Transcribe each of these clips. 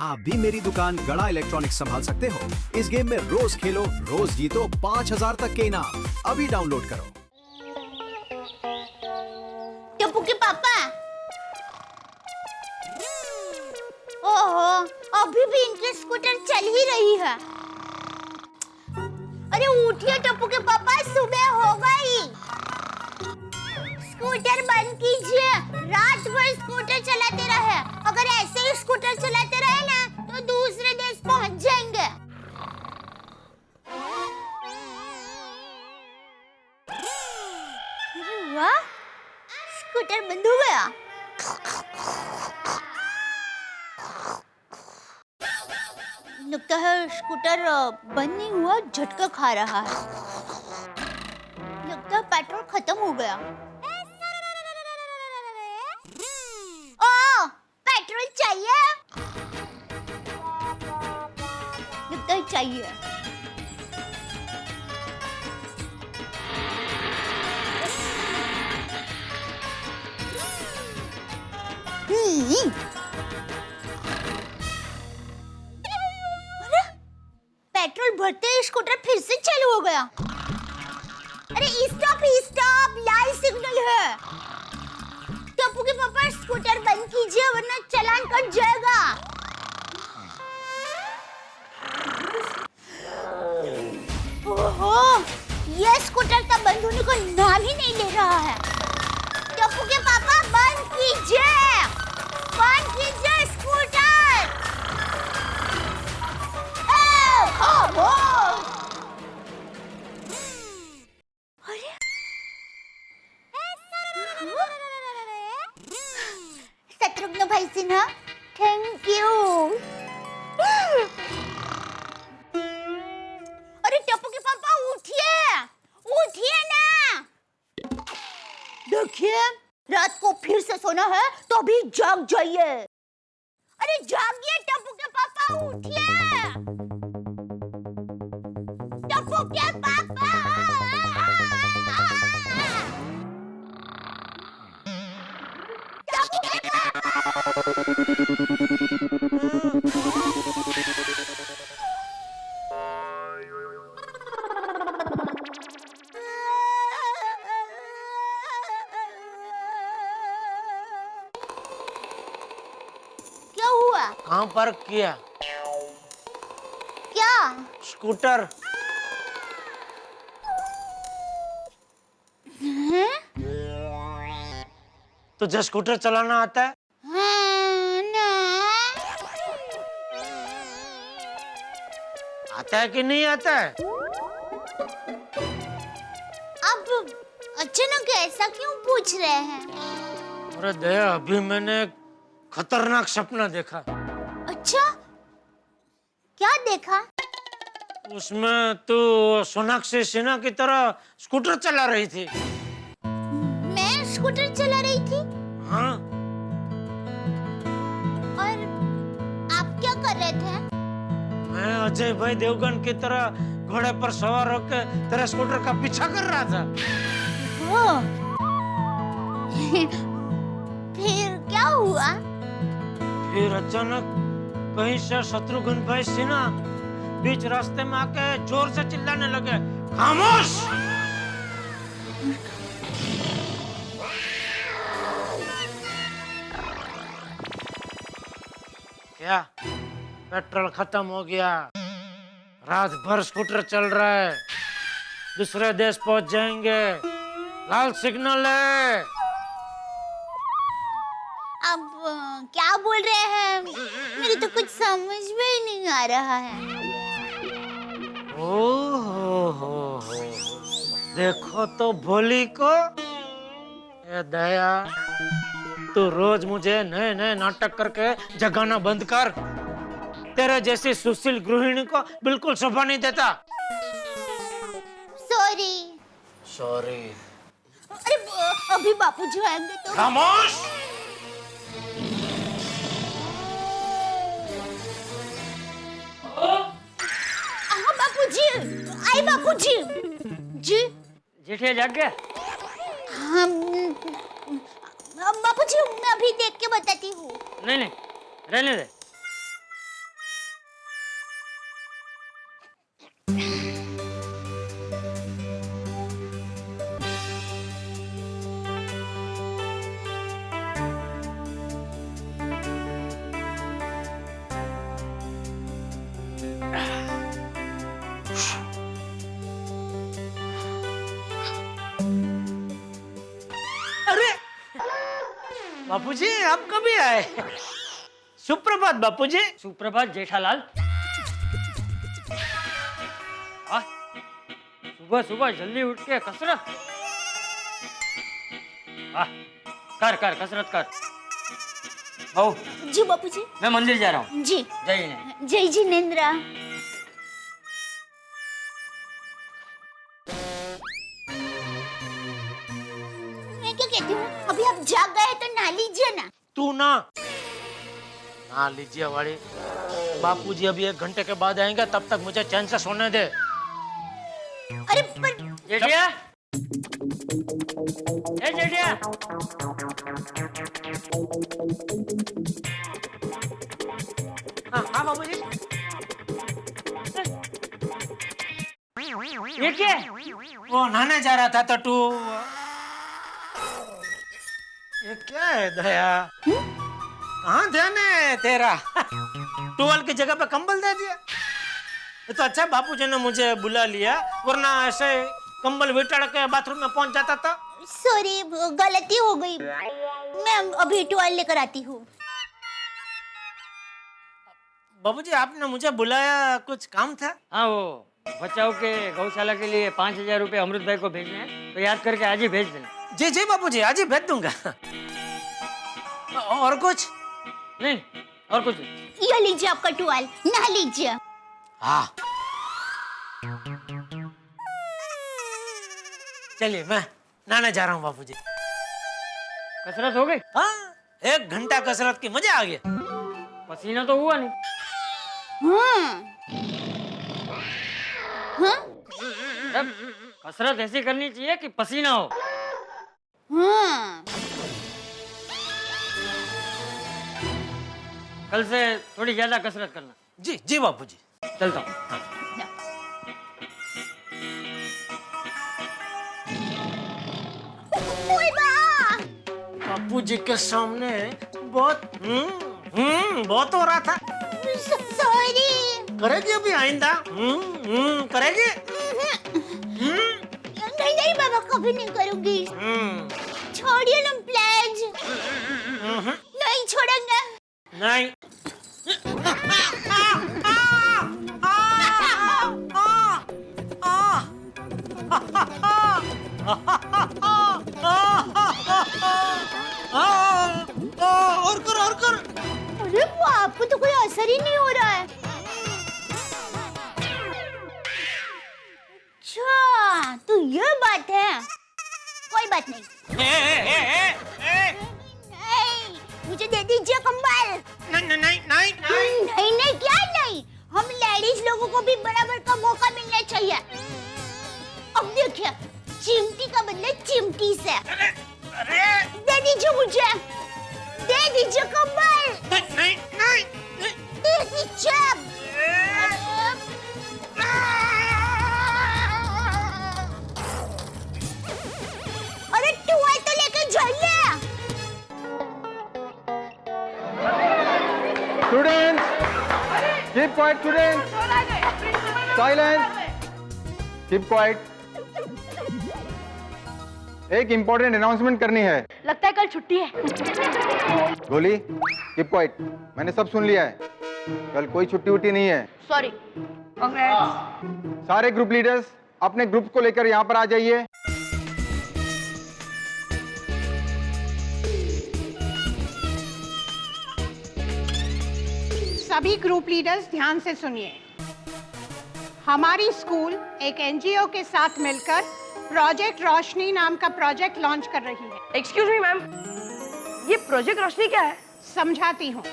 आप भी मेरी दुकान गड़ा इलेक्ट्रॉनिक्स संभाल सकते हो। इस गेम में रोज खेलो, रोज जीतो 5000 तक के इनाम। अभी डाउनलोड करो। टप्पू के पापा, ओहो, अभी भी इनकी स्कूटर चल ही रही है। अरे उठिए टप्पू के पापा, सुबह हो गई। स्कूटर बंद कीजिए, रात भर स्कूटर चलाते रहे। अगर ऐसे ही स्कूटर चलाते रहे ना तो दूसरे देश पहुंच जाएंगे। अरे वाह, स्कूटर बंद हो गया। लगता है स्कूटर बंद नहीं हुआ, झटका खा रहा है। लगता है पेट्रोल खत्म हो गया। ओ, पेट्रोल चाहिए? लगता है चाहिए। पेट्रोल भरते ही स्कूटर फिर से चालू हो गया। अरे स्टॉप स्टॉप, लाल सिग्नल है। टप्पू के पापा स्कूटर बंद कीजिए वरना चालान कट जाएगा। ओहो, ये स्कूटर तो बंद होने को नाम ही नहीं ले रहा है। टप्पू के पापा बंद कीजिए स्कूटर। अरे शत्रुघ्न भाई सिन्हा, थैंक यू। अरे टप्पू के पापा उठिए, उठिए ना। देखिए, रात को फिर से सोना है तो अभी जाग जाइए। अरे जागिए टप्पू के पापा, उठिए। टप्पू के पापा, टप्पू के क्या हुआ? कहाँ पार्क किया? क्या? स्कूटर। तुझे स्कूटर चलाना आता है? हाँ, ना। आता है कि नहीं आता है? अब अचानक ऐसा क्यों पूछ रहे हैं? अरे दया, अभी मैंने एक खतरनाक सपना देखा। अच्छा, क्या देखा? उसमें तू सोनाक्षी सिन्हा की तरह स्कूटर चला रही थी। मैं स्कूटर चला रही थी हाँ, और आप क्या कर रहे थे? मैं अजय भाई देवगन की तरह घोड़े पर सवार होकर तेरे स्कूटर का पीछा कर रहा था। ओह। फिर क्या हुआ? फिर अचानक कहीं से शत्रुघ्न भाई सिन्हा बीच रास्ते में आके जोर से चिल्लाने लगे, खामोश! क्या? पेट्रोल खत्म हो गया। रात भर स्कूटर चल रहा है। दूसरे देश पहुंच जाएंगे। लाल सिग्नल है। अब क्या बोल रहे हैं? मेरे तो कुछ समझ में ही नहीं आ रहा है। हो। देखो तो भोली को। ए दया, तू रोज मुझे नए नए नाटक करके जगाना बंद कर। तेरे जैसी सुशील गृहिणी को बिल्कुल शोभा नहीं देता। सॉरी। अरे अभी बापूजी आएंगे तो। खामोश! बापूजी, आई बापूजी। जी जेठिया जाग गया? हम बापूजी, मैं अभी देख के बताती हूँ। नहीं, रहने दे। अरे बापूजी, आप कभी आए? सुप्रभात बापूजी। सुप्रभात जेठालाल। सुबह सुबह जल्दी उठ के कसरत। कर कर कसरत कर। ओ जी बापूजी। मैं मंदिर जा रहा हूँ। जी जय हिंद। जय जिनेन्द्र। मैं क्या कहती हूँ, अभी आप जाग गए तो नहा लीजिए ना। तू ना लीजिए वाली। बापूजी अभी 1 घंटे के बाद आएंगे, तब तक मुझे चैन से सोने दे। अरे पर जेठिया, ए जेठिया। हाँ बाबूजी। ये क्या है? वो नहाने जा रहा था तो तू। ये क्या है दया? कहाँ ध्यान है तेरा? टॉवल की जगह पे कंबल दे दिया। ये तो अच्छा बापूजी ने मुझे बुला लिया, वरना ऐसे कंबल विटाड़ के बाथरूम में पहुंच जाता था। सॉरी, गलती हो गई। मैं अभी टॉवल लेकर आती हूँ। बाबूजी आपने मुझे बुलाया, कुछ काम था? हाँ, वो बचाव के गौशाला के लिए 5000 रुपए अमृत भाई को भेजने हैं, तो याद करके आज ही भेज देना। जी जी बाबूजी, आज ही भेज दूंगा। और कुछ नहीं, और कुछ नहीं। ये लीजिए आपका टॉवल, नहा लीजिए। हाँ चलिए, मैं नहाने जा रहा हूँ बाबूजी। कसरत हो गई? हाँ, 1 घंटा कसरत की, मजा आ गया। पसीना तो हुआ नहीं। अब कसरत ऐसी करनी चाहिए कि पसीना हो। कल से थोड़ी ज्यादा कसरत करना। जी जी बाबूजी। चलता हूँ। बापूजी के सामने बहुत बहुत हो रहा था। सॉरी। करेगी अभी आइंदा? करेगी? नहीं नहीं बाबा, कभी नहीं करूंगी। छोड़िए ना प्लीज। नहीं छोड़ेंगे। नहीं। और कर। अरे वो आपको तो कोई असर ही नहीं हो रहा है। अच्छा, तो ये बात है। कोई बात नहीं। नहीं, मुझे दे दीजिए कंबल। नहीं क्या नहीं, हम लेडीज लोगों को भी बराबर का मौका मिलना चाहिए। अब देखिए, चिमटी का बदले चिमटी से। दे दीजिए मुझे, दे दीजिए कंबल। नहीं। दे दीजिए। अरे टॉवल तो लेके जाइए। Students, keep quiet, students. Silence. Keep quiet. एक इम्पोर्टेंट अनाउंसमेंट करनी है। लगता है कल छुट्टी है। गोली, keep quiet. मैंने सब सुन लिया है। कल कोई छुट्टी उट्टी नहीं है। सॉरी। कांग्रेट्स। सारे ग्रुप लीडर्स अपने ग्रुप को लेकर यहाँ पर आ जाइए। सभी ग्रुप लीडर्स ध्यान से सुनिए। हमारी स्कूल एक एनजीओ के साथ मिलकर प्रोजेक्ट रोशनी नाम का प्रोजेक्ट लॉन्च कर रही है। एक्सक्यूज मी मैम, ये प्रोजेक्ट रोशनी क्या है? समझाती हूँ।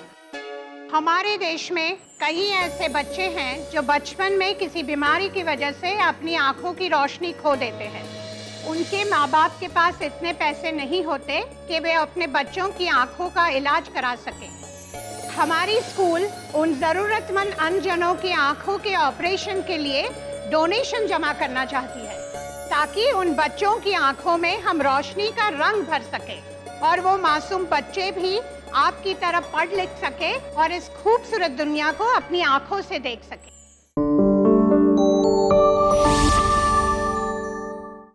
हमारे देश में कई ऐसे बच्चे हैं जो बचपन में किसी बीमारी की वजह से अपनी आंखों की रोशनी खो देते हैं। उनके माँ बाप के पास इतने पैसे नहीं होते कि वे अपने बच्चों की आंखों का इलाज करा सकें। हमारी स्कूल उन जरूरतमंद अंधजनों की आंखों के ऑपरेशन के लिए डोनेशन जमा करना चाहती है ताकि उन बच्चों की आंखों में हम रोशनी का रंग भर सके और वो मासूम बच्चे भी आपकी तरह पढ़ लिख सके और इस खूबसूरत दुनिया को अपनी आंखों से देख सके।